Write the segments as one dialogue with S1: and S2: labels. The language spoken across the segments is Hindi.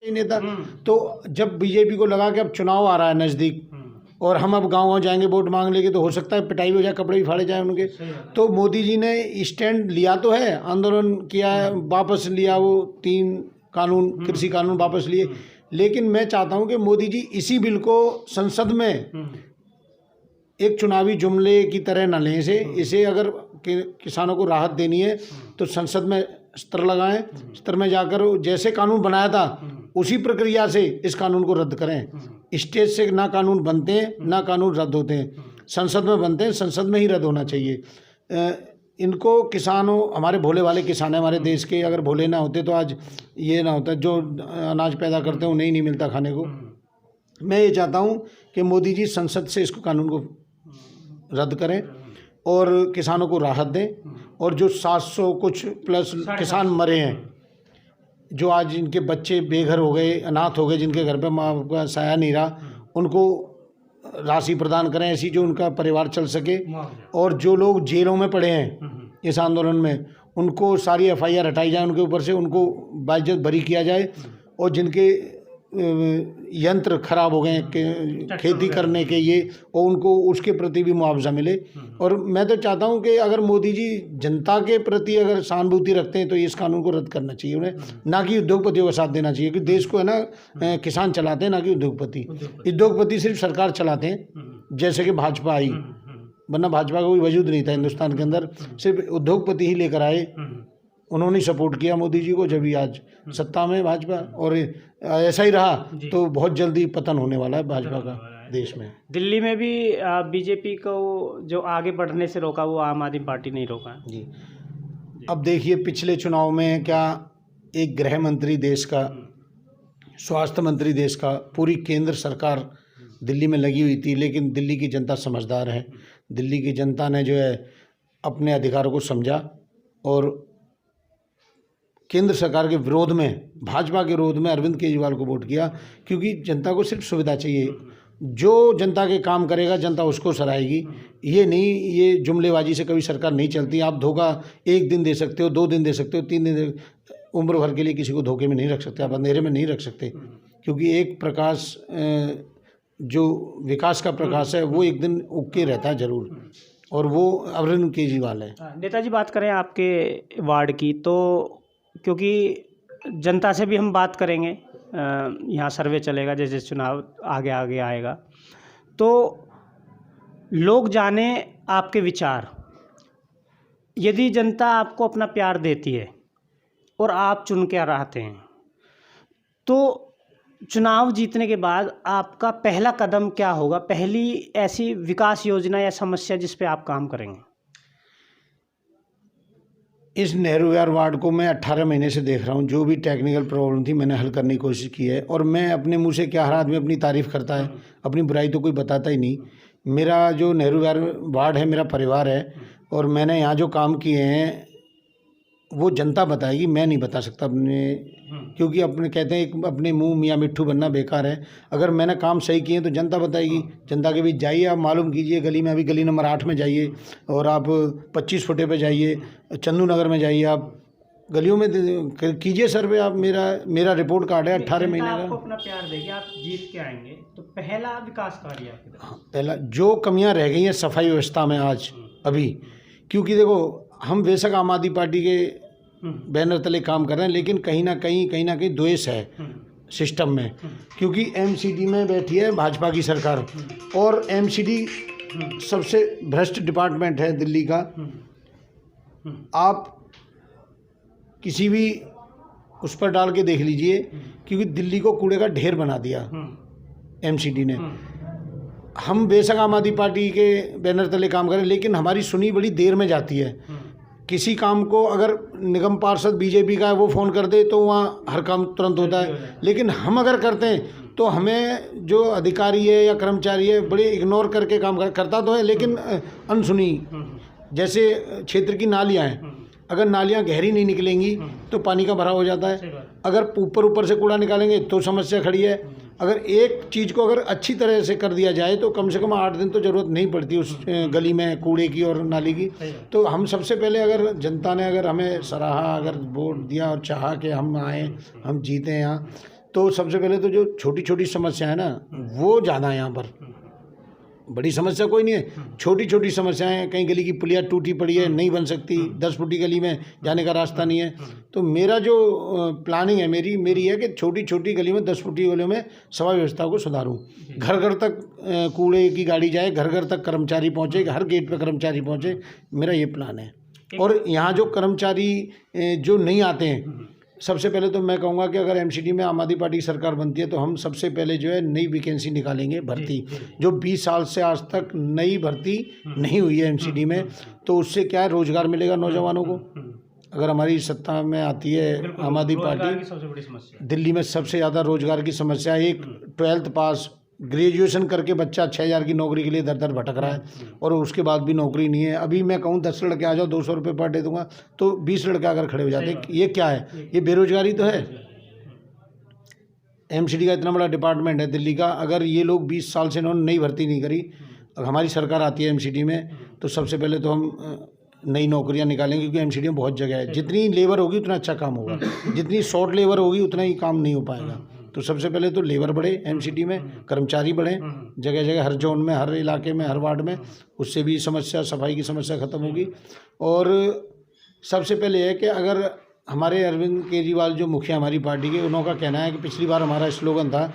S1: नेता। तो जब बीजेपी को लगा कि अब चुनाव आ रहा है नज़दीक और हम अब गांव-गांव जाएंगे वोट मांग लेंगे, तो हो सकता है पिटाई हो जाए, कपड़े भी फाड़े जाए उनके। तो मोदी जी ने स्टैंड लिया तो है, आंदोलन किया है, वापस लिया वो 3 कानून, कृषि कानून वापस लिए। लेकिन मैं चाहता हूं कि मोदी जी इसी बिल को संसद में एक चुनावी जुमले की तरह न लें इसे अगर किसानों को राहत देनी है तो संसद में स्तर लगाएं, स्तर में जाकर जैसे कानून बनाया था उसी प्रक्रिया से इस कानून को रद्द करें। स्टेज से ना कानून बनते हैं ना कानून रद्द होते हैं, संसद में बनते हैं, संसद में ही रद्द होना चाहिए। इनको किसानों, हमारे भोले वाले किसान हैं हमारे देश के, अगर भोले ना होते तो आज ये ना होता, जो अनाज पैदा करते हैं उन्हें ही नहीं मिलता खाने को। मैं ये चाहता हूँ कि मोदी जी संसद से इसको कानून को रद्द करें और किसानों को राहत दें। और जो 700 कुछ प्लस किसान मरे हैं, जो आज इनके बच्चे बेघर हो गए, अनाथ हो गए, जिनके घर पे माँ का साया नहीं रहा, उनको राशि प्रदान करें ऐसी जो उनका परिवार चल सके। और जो लोग जेलों में पड़े हैं इस आंदोलन में, उनको सारी FIR हटाई जाए उनके ऊपर से, उनको बाइज्जत बरी किया जाए। और जिनके यंत्र खराब हो गए खेती करने के ये, और उनको उसके प्रति भी मुआवजा मिले। और मैं तो चाहता हूं कि अगर मोदी जी जनता के प्रति अगर सहानुभूति रखते हैं तो इस कानून को रद्द करना चाहिए उन्हें, ना कि उद्योगपतियों का साथ देना चाहिए। क्योंकि देश को है ना किसान चलाते हैं, ना कि उद्योगपति। उद्योगपति सिर्फ सरकार चलाते हैं, जैसे कि भाजपा आई, वरना भाजपा का कोई वजूद नहीं था हिंदुस्तान के अंदर, सिर्फ उद्योगपति ही लेकर आए। उन्होंने सपोर्ट किया मोदी जी को, जब भी आज सत्ता में भाजपा। और ऐसा ही रहा तो बहुत जल्दी पतन होने वाला है भाजपा का देश में।
S2: दिल्ली में भी बीजेपी को जो आगे बढ़ने से रोका वो आम आदमी पार्टी नहीं रोका
S1: जी। अब देखिए पिछले चुनाव में क्या एक गृह मंत्री देश का, स्वास्थ्य मंत्री देश का, पूरी केंद्र सरकार दिल्ली में लगी हुई थी। लेकिन दिल्ली की जनता समझदार है, दिल्ली की जनता ने जो है अपने अधिकारों को समझा और केंद्र सरकार के विरोध में, भाजपा के विरोध में अरविंद केजरीवाल को वोट किया। क्योंकि जनता को सिर्फ सुविधा चाहिए, जो जनता के काम करेगा जनता उसको सराहेगी। ये नहीं, ये जुमलेबाजी से कभी सरकार नहीं चलती। आप धोखा 1 दिन दे सकते हो, 2 दिन दे सकते हो, 3 दिन दे, उम्र भर के लिए किसी को धोखे में नहीं रख सकते, आप अंधेरे में नहीं रख सकते। क्योंकि एक प्रकाश, जो विकास का प्रकाश है, वो एक दिन उग के रहता है ज़रूर, और वो अरविंद केजरीवाल है।
S2: नेताजी, बात करें आपके वार्ड की, तो क्योंकि जनता से भी हम बात करेंगे, यहाँ सर्वे चलेगा जैसे चुनाव आगे आगे आएगा, तो लोग जाने आपके विचार। यदि जनता आपको अपना प्यार देती है और आप चुन के रहते हैं, तो चुनाव जीतने के बाद आपका पहला कदम क्या होगा? पहली ऐसी विकास योजना या समस्या जिस पे आप काम करेंगे?
S1: इस नेहरू विहार वार्ड को मैं 18 महीने से देख रहा हूँ। जो भी टेक्निकल प्रॉब्लम थी मैंने हल करने की कोशिश की है। और मैं अपने मुंह से क्या, हर आदमी अपनी तारीफ़ करता है, अपनी बुराई तो कोई बताता ही नहीं। मेरा जो नेहरू विहार वार्ड है मेरा परिवार है, और मैंने यहाँ जो काम किए हैं वो जनता बताएगी, मैं नहीं बता सकता अपने। क्योंकि अपने कहते हैं एक अपने मुंह मियाँ मिट्ठू बनना बेकार है। अगर मैंने काम सही किए तो जनता बताएगी। जनता के बीच जाइए, आप मालूम कीजिए। गली में, अभी गली नंबर 8 में जाइए, और आप 25 फुटे पे जाइए, चंदू नगर में जाइए, आप गलियों में कीजिए सर्वे। आप मेरा रिपोर्ट कार्ड है 18 महीने का।
S2: आपको अपना प्यार देगी, आप जीत के आएंगे, तो पहला विकास कार्य आपके।
S1: हाँ, पहला जो कमियाँ रह गई हैं सफाई व्यवस्था में आज अभी, क्योंकि देखो हम बेशक आम आदमी पार्टी के बैनर तले काम कर रहे हैं, लेकिन कहीं ना कहीं द्वेष है सिस्टम में। क्योंकि MCD में बैठी है भाजपा की सरकार, और MCD सबसे भ्रष्ट डिपार्टमेंट है दिल्ली का। आप किसी भी उस पर डाल के देख लीजिए, क्योंकि दिल्ली को कूड़े का ढेर बना दिया MCD ने। हम बेशक आम आदमी पार्टी के बैनर तले काम करें, लेकिन हमारी सुनी बड़ी देर में जाती है। किसी काम को अगर निगम पार्षद बीजेपी का है वो फ़ोन कर दे तो वहाँ हर काम तुरंत होता है, लेकिन हम अगर करते हैं तो हमें जो अधिकारी है या कर्मचारी है बड़े इग्नोर करके काम करता तो है, लेकिन अनसुनी। जैसे क्षेत्र की नालियाँ हैं, अगर नालियाँ गहरी नहीं निकलेंगी तो पानी का भराव हो जाता है। अगर ऊपर से कूड़ा निकालेंगे तो समस्या खड़ी है। अगर एक चीज़ को अगर अच्छी तरह से कर दिया जाए तो कम से कम 8 दिन तो ज़रूरत नहीं पड़ती उस गली में कूड़े की और नाली की। तो हम सबसे पहले, अगर जनता ने अगर हमें सराहा, अगर वोट दिया और चाहा कि हम आएँ, हम जीतें यहाँ, तो सबसे पहले तो जो छोटी छोटी समस्या है ना वो ज़्यादा है यहाँ पर। बड़ी समस्या कोई नहीं है, छोटी छोटी समस्याएं, कहीं गली की पुलिया टूटी पड़ी है नहीं बन सकती, 10 फुटी गली में जाने का रास्ता नहीं है। तो मेरा जो प्लानिंग है मेरी है कि छोटी छोटी गली में 10 फुटी गलियों में सफाई व्यवस्था को सुधारूं। घर घर तक कूड़े की गाड़ी जाए, घर घर तक कर्मचारी पहुँचे, हर गेट पे कर्मचारी पहुँचे, मेरा ये प्लान है। और यहाँ जो कर्मचारी जो नहीं आते हैं, सबसे पहले तो मैं कहूँगा कि अगर एमसीडी में आम आदमी पार्टी की सरकार बनती है तो हम सबसे पहले जो है नई वैकेंसी निकालेंगे, भर्ती जो 20 साल से आज तक नई भर्ती नहीं हुई है एमसीडी में, तो उससे क्या है, रोजगार मिलेगा नौजवानों को। अगर हमारी सत्ता में आती है आम आदमी पार्टी, दिल्ली में सबसे ज़्यादा रोजगार की समस्या है। एक 12th पास ग्रेजुएशन करके बच्चा 6,000 की नौकरी के लिए दर दर भटक रहा है और उसके बाद भी नौकरी नहीं है। अभी मैं कहूँ 10 लड़के आ जाओ 200 रुपये पर डे दूंगा तो 20 लड़के अगर खड़े हो जाते, ये क्या है, ये बेरोजगारी तो है। एमसीडी का इतना बड़ा डिपार्टमेंट है दिल्ली का, अगर ये लोग 20 साल से इन्होंने नई भर्ती नहीं करी, अगर हमारी सरकार आती है एमसीडी में तो सबसे पहले तो हम नई नौकरियां निकालेंगे, क्योंकि एमसीडी में बहुत जगह है। जितनी लेबर होगी उतना अच्छा काम होगा, जितनी शॉर्ट लेबर होगी उतना ही काम नहीं हो पाएगा। तो सबसे पहले तो लेबर बढ़े एमसीडी में, कर्मचारी बढ़े जगह जगह, हर जोन में, हर इलाके में, हर वार्ड में, उससे भी समस्या, सफाई की समस्या ख़त्म होगी। और सबसे पहले है कि अगर हमारे अरविंद केजरीवाल जो मुखिया हमारी पार्टी के, उन्होंने का कहना है कि पिछली बार हमारा स्लोगन था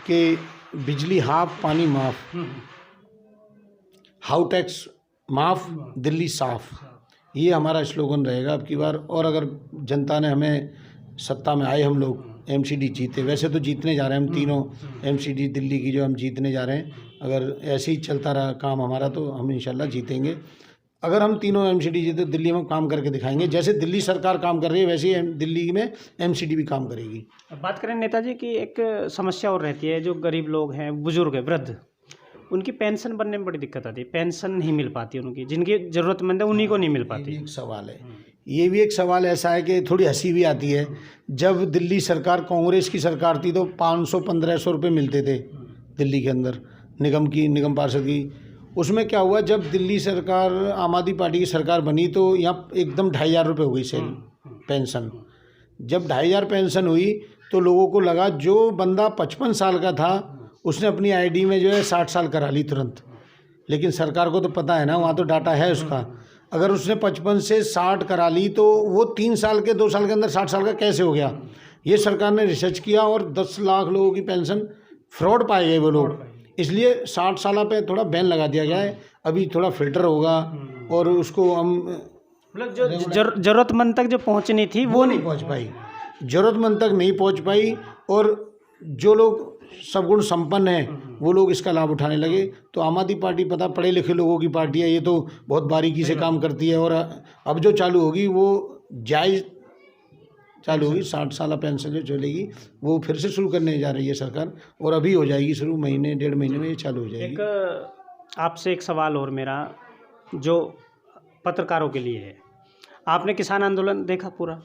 S1: कि बिजली हाफ पानी माफ, हाउ टैक्स माफ दिल्ली साफ, ये हमारा स्लोगन रहेगा अब की बार। और अगर जनता ने हमें सत्ता में आए, हम लोग एमसीडी जीते, वैसे तो जीतने जा रहे हैं हम तीनों एमसीडी दिल्ली की जो हम जीतने जा रहे हैं, अगर ऐसे ही चलता रहा काम हमारा तो हम इंशाल्लाह जीतेंगे। अगर हम तीनों एमसीडी जीते तो दिल्ली में काम करके दिखाएंगे, जैसे दिल्ली सरकार काम कर रही है वैसे ही दिल्ली में एमसीडी भी काम करेगी।
S2: बात करें नेताजी की, एक समस्या और रहती है, जो गरीब लोग हैं, बुजुर्ग है, वृद्ध, उनकी पेंशन बनने में बड़ी दिक्कत आती है, पेंशन नहीं मिल पाती उनकी, जिनकी ज़रूरतमंद है उन्हीं को नहीं मिल पाती।
S1: एक सवाल है, ये भी एक सवाल ऐसा है कि थोड़ी हंसी भी आती है। जब दिल्ली सरकार कांग्रेस की सरकार थी तो 500-1500 रुपये मिलते थे दिल्ली के अंदर, निगम पार्षद की। उसमें क्या हुआ, जब दिल्ली सरकार आम आदमी पार्टी की सरकार बनी तो यहाँ एकदम 2,500 रुपये हो गई पेंशन। जब 2,500 पेंशन हुई तो लोगों को लगा, जो बंदा 55 साल का था उसने अपनी आईडी में जो है 60 साल करा ली तुरंत। लेकिन सरकार को तो पता है ना, वहाँ तो डाटा है उसका, अगर उसने 55 से 60 करा ली तो वो 3 साल के 2 साल के अंदर 60 साल का कैसे हो गया। ये सरकार ने रिसर्च किया और 10 लाख लोगों की पेंशन फ्रॉड पाए गए वो लोग, इसलिए 60 साल पे थोड़ा बैन लगा दिया गया है। अभी थोड़ा फिल्टर होगा और उसको हम
S2: मतलब जो ज़रूरतमंद तक जो पहुँचनी थी वो
S1: नहीं पहुँच पाई, ज़रूरतमंद तक नहीं पहुँच पाई। और जो लोग सद्गुण संपन्न हैं वो लोग इसका लाभ उठाने लगे। तो आम आदमी पार्टी पता पढ़े लिखे लोगों की पार्टी है, ये तो बहुत बारीकी से काम करती है। और अब जो चालू होगी वो जायज़ चालू होगी, 60 साल पेंशन जो चलेगी वो फिर से शुरू करने जा रही है सरकार, और अभी हो जाएगी शुरू, महीने 1.5 महीने में ये चालू हो जाएगी।
S2: आपसे एक सवाल और मेरा, जो पत्रकारों के लिए है, आपने किसान आंदोलन देखा पूरा,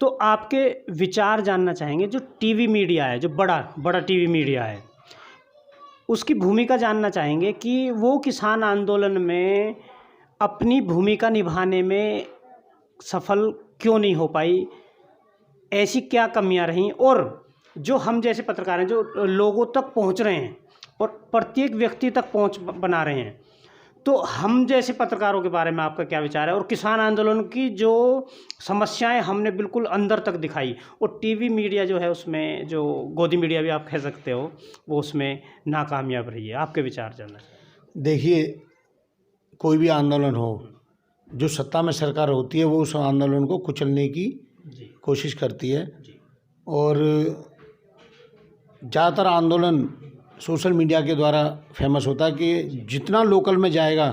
S2: तो आपके विचार जानना चाहेंगे। जो टीवी मीडिया है, जो बड़ा टीवी मीडिया है, उसकी भूमिका जानना चाहेंगे कि वो किसान आंदोलन में अपनी भूमिका निभाने में सफल क्यों नहीं हो पाई, ऐसी क्या कमियां रहीं, और जो हम जैसे पत्रकार हैं जो लोगों तक पहुंच रहे हैं और प्रत्येक व्यक्ति तक पहुंच बना रहे हैं, तो हम जैसे पत्रकारों के बारे में आपका क्या विचार है। और किसान आंदोलन की जो समस्याएं हमने बिल्कुल अंदर तक दिखाई, और टीवी मीडिया जो है उसमें, जो गोदी मीडिया भी आप कह सकते हो, वो उसमें नाकामयाब रही है, आपके विचार जानना।
S1: देखिए, कोई भी आंदोलन हो, जो सत्ता में सरकार होती है वो उस आंदोलन को कुचलने की कोशिश करती है। और ज़्यादातर आंदोलन सोशल मीडिया के द्वारा फेमस होता है कि जितना लोकल में जाएगा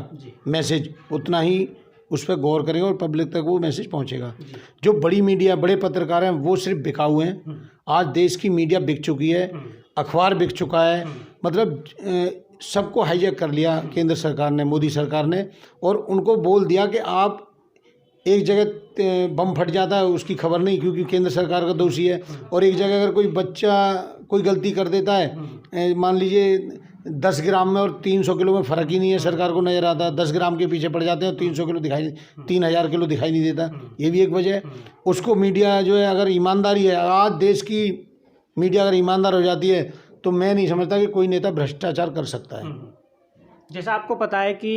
S1: मैसेज उतना ही उस पर गौर करेंगे और पब्लिक तक वो मैसेज पहुंचेगा। जो बड़ी मीडिया, बड़े पत्रकार हैं वो सिर्फ बिकाऊ हैं। आज देश की मीडिया बिक चुकी है, अखबार बिक चुका है, मतलब सबको हाईजैक कर लिया केंद्र सरकार ने, मोदी सरकार ने, और उनको बोल दिया कि आप एक जगह बम फट जाता है उसकी खबर नहीं, क्योंकि केंद्र सरकार का दोषी है, और एक जगह अगर कोई बच्चा कोई गलती कर देता है, मान लीजिए 10 ग्राम में और 300 किलो में फ़र्क ही नहीं है, सरकार को नज़र आता है। 10 ग्राम के पीछे पड़ जाते हैं, 300 किलो दिखाई 3000 किलो दिखाई नहीं देता। ये भी एक वजह है। उसको मीडिया जो है, अगर ईमानदारी है, आज देश की मीडिया अगर ईमानदार हो जाती है तो मैं नहीं समझता कि कोई नेता भ्रष्टाचार कर सकता है।
S2: जैसा आपको पता है कि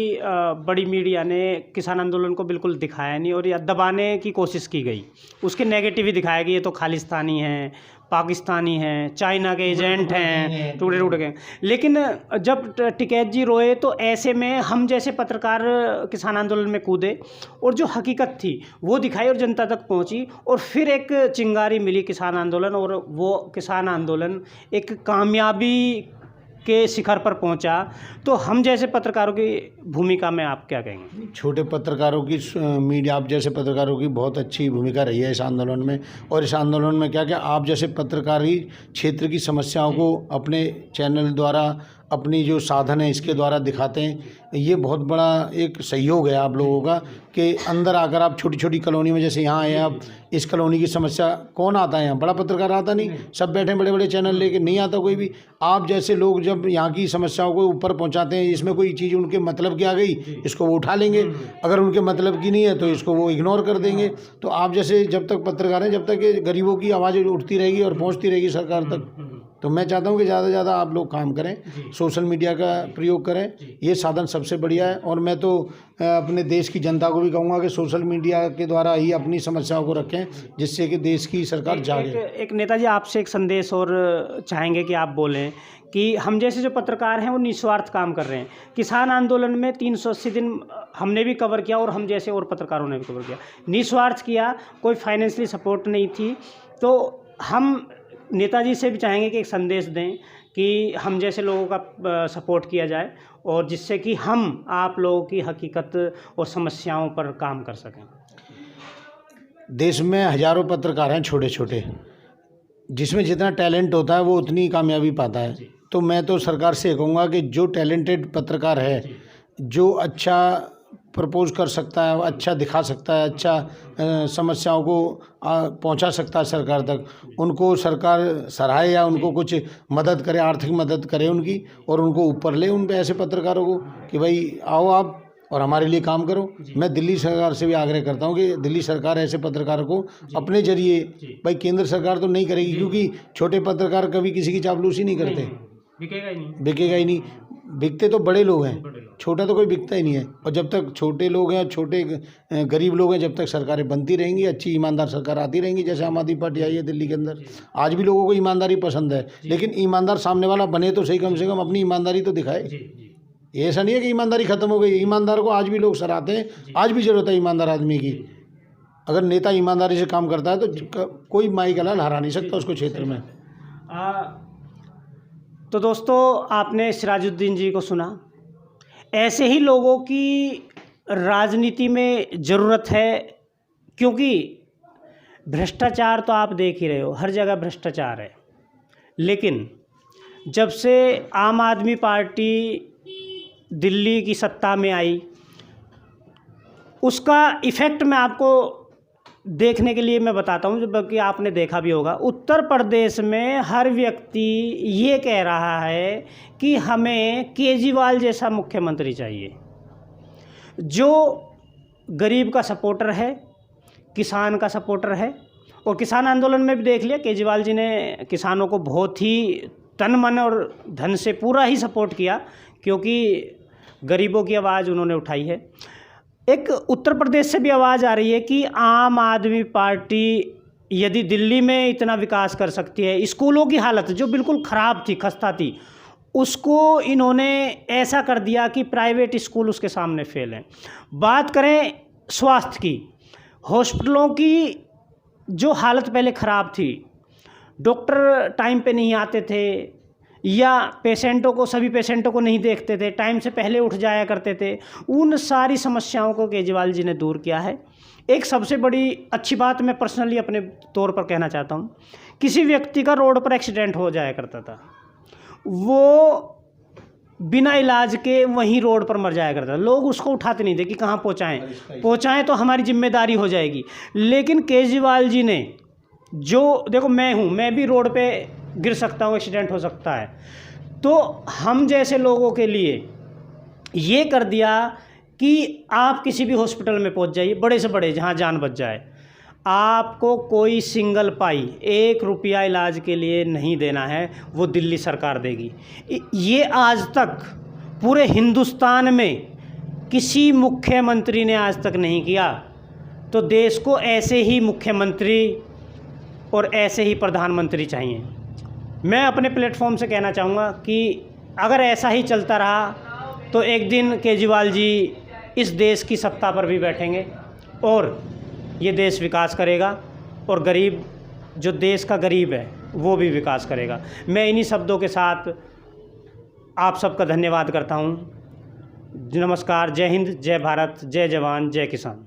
S2: बड़ी मीडिया ने किसान आंदोलन को बिल्कुल दिखाया नहीं और या दबाने की कोशिश की गई, उसके नेगेटिव ही दिखाया कि ये तो खालिस्तानी हैं, पाकिस्तानी हैं, चाइना के एजेंट हैं, टुकड़े टुकड़े के। लेकिन जब टिकैत जी रोए तो ऐसे में हम जैसे पत्रकार किसान आंदोलन में कूदे और जो हकीकत थी वो दिखाई और जनता तक पहुंची, और फिर एक चिंगारी मिली किसान आंदोलन, और वो किसान आंदोलन एक कामयाबी के शिखर पर पहुंचा। तो हम जैसे पत्रकारों की भूमिका में आप क्या कहेंगे?
S1: छोटे पत्रकारों की, मीडिया आप जैसे पत्रकारों की बहुत अच्छी भूमिका रही है इस आंदोलन में। और इस आंदोलन में क्या आप जैसे पत्रकारी क्षेत्र की समस्याओं को अपने चैनल द्वारा, अपनी जो साधन है इसके द्वारा दिखाते हैं। ये बहुत बड़ा एक सहयोग है आप लोगों का कि अंदर आकर आप छोटी छोटी कॉलोनी में, जैसे यहाँ आए आप, इस कॉलोनी की समस्या कौन आता है यहाँ? बड़ा पत्रकार आता नहीं, सब बैठे बड़े बड़े चैनल लेके, नहीं आता कोई भी। आप जैसे लोग जब यहाँ की समस्याओं को ऊपर पहुँचाते हैं, इसमें कोई चीज़ उनके मतलब की आ गई, इसको वो उठा लेंगे, अगर उनके मतलब की नहीं है तो इसको वो इग्नोर कर देंगे। तो आप जैसे जब तक पत्रकार हैं, जब तक ये गरीबों की आवाज़ उठती रहेगी और पहुँचती रहेगी सरकार तक। तो मैं चाहता हूँ कि ज़्यादा से ज़्यादा आप लोग काम करें, सोशल मीडिया का प्रयोग करें, ये साधन सबसे बढ़िया है। और मैं तो अपने देश की जनता को भी कहूँगा कि सोशल मीडिया के द्वारा ही अपनी समस्याओं को रखें, जिससे कि देश की सरकार जागे।
S2: एक नेताजी, आपसे एक संदेश और चाहेंगे कि आप बोलें कि हम जैसे जो पत्रकार हैं वो निस्वार्थ काम कर रहे हैं। किसान आंदोलन में 380 दिन हमने भी कवर किया और हम जैसे और पत्रकारों ने भी कवर किया, निस्वार्थ किया, कोई फाइनेंशियली सपोर्ट नहीं थी। तो हम नेताजी से भी चाहेंगे कि एक संदेश दें कि हम जैसे लोगों का सपोर्ट किया जाए, और जिससे कि हम आप लोगों की हकीकत और समस्याओं पर काम कर सकें।
S1: देश में हज़ारों पत्रकार हैं छोटे छोटे, जिसमें जितना टैलेंट होता है वो उतनी कामयाबी पाता है। तो मैं तो सरकार से कहूँगा कि जो टैलेंटेड पत्रकार है, जो अच्छा प्रपोज कर सकता है, अच्छा दिखा सकता है, अच्छा समस्याओं को पहुंचा सकता है सरकार तक, उनको सरकार सराहे या उनको कुछ मदद करे, आर्थिक मदद करे उनकी, और उनको ऊपर ले उन पे ऐसे पत्रकारों को कि भाई आओ आप और हमारे लिए काम करो। मैं दिल्ली सरकार से भी आग्रह करता हूं कि दिल्ली सरकार ऐसे पत्रकारों को अपने जरिए, भाई केंद्र सरकार तो नहीं करेगी क्योंकि छोटे पत्रकार कभी किसी की चापलूसी नहीं करते, बिकेगा ही नहीं। बिकते तो बड़े लोग हैं, छोटा तो कोई बिकता ही नहीं है। और जब तक छोटे लोग हैं, छोटे गरीब लोग हैं, जब तक सरकारें बनती रहेंगी, अच्छी ईमानदार सरकार आती रहेंगी, जैसे आम आदमी पार्टी आई है दिल्ली के अंदर। आज भी लोगों को ईमानदारी पसंद है, लेकिन ईमानदार सामने वाला बने तो सही, कम से कम अपनी ईमानदारी तो दिखाए। ऐसा नहीं है कि ईमानदारी खत्म हो गई, ईमानदार को आज भी लोग सराहते हैं, आज भी ज़रूरत है ईमानदार आदमी की। अगर नेता ईमानदारी से काम करता है तो कोई माई का लाल हरा नहीं सकता उसको क्षेत्र में।
S2: तो दोस्तों, आपने सिराजुद्दीन जी को सुना। ऐसे ही लोगों की राजनीति में ज़रूरत है, क्योंकि भ्रष्टाचार तो आप देख ही रहे हो, हर जगह भ्रष्टाचार है। लेकिन जब से आम आदमी पार्टी दिल्ली की सत्ता में आई, उसका इफ़ेक्ट मैं आपको देखने के लिए मैं बताता हूँ, बल्कि आपने देखा भी होगा। उत्तर प्रदेश में हर व्यक्ति ये कह रहा है कि हमें केजरीवाल जैसा मुख्यमंत्री चाहिए, जो गरीब का सपोर्टर है, किसान का सपोर्टर है। और किसान आंदोलन में भी देख लिया, केजरीवाल जी ने किसानों को बहुत ही तन मन और धन से पूरा ही सपोर्ट किया, क्योंकि गरीबों की आवाज़ उन्होंने उठाई है। एक उत्तर प्रदेश से भी आवाज़ आ रही है कि आम आदमी पार्टी यदि दिल्ली में इतना विकास कर सकती है, स्कूलों की हालत जो बिल्कुल ख़राब थी, खस्ता थी, उसको इन्होंने ऐसा कर दिया कि प्राइवेट स्कूल उसके सामने फेल हैं। बात करें स्वास्थ्य की, हॉस्पिटलों की जो हालत पहले ख़राब थी, डॉक्टर टाइम पे नहीं आते थे, या पेशेंटों को, सभी पेशेंटों को नहीं देखते थे, टाइम से पहले उठ जाया करते थे। उन सारी समस्याओं को केजरीवाल जी ने दूर किया है। एक सबसे बड़ी अच्छी बात मैं पर्सनली अपने तौर पर कहना चाहता हूँ, किसी व्यक्ति का रोड पर एक्सीडेंट हो जाया करता था, वो बिना इलाज के वहीं रोड पर मर जाया करता था। लोग उसको उठाते नहीं थे कि कहाँ पहुँचाएँ तो हमारी जिम्मेदारी हो जाएगी। लेकिन केजरीवाल जी ने जो, देखो मैं हूँ, मैं भी रोड पे गिर सकता हूँ, एक्सीडेंट हो सकता है, तो हम जैसे लोगों के लिए ये कर दिया कि आप किसी भी हॉस्पिटल में पहुंच जाइए, बड़े से बड़े, जहां जान बच जाए, आपको कोई सिंगल पाई, 1 रुपया इलाज के लिए नहीं देना है, वो दिल्ली सरकार देगी। ये आज तक पूरे हिंदुस्तान में किसी मुख्यमंत्री ने आज तक नहीं किया। तो देश को ऐसे ही मुख्यमंत्री और ऐसे ही प्रधानमंत्री चाहिए। मैं अपने प्लेटफॉर्म से कहना चाहूँगा कि अगर ऐसा ही चलता रहा तो एक दिन केजरीवाल जी इस देश की सत्ता पर भी बैठेंगे और ये देश विकास करेगा, और गरीब, जो देश का गरीब है, वो भी विकास करेगा। मैं इन्हीं शब्दों के साथ आप सबका धन्यवाद करता हूँ। नमस्कार, जय हिंद, जय भारत, जय जवान, जय किसान।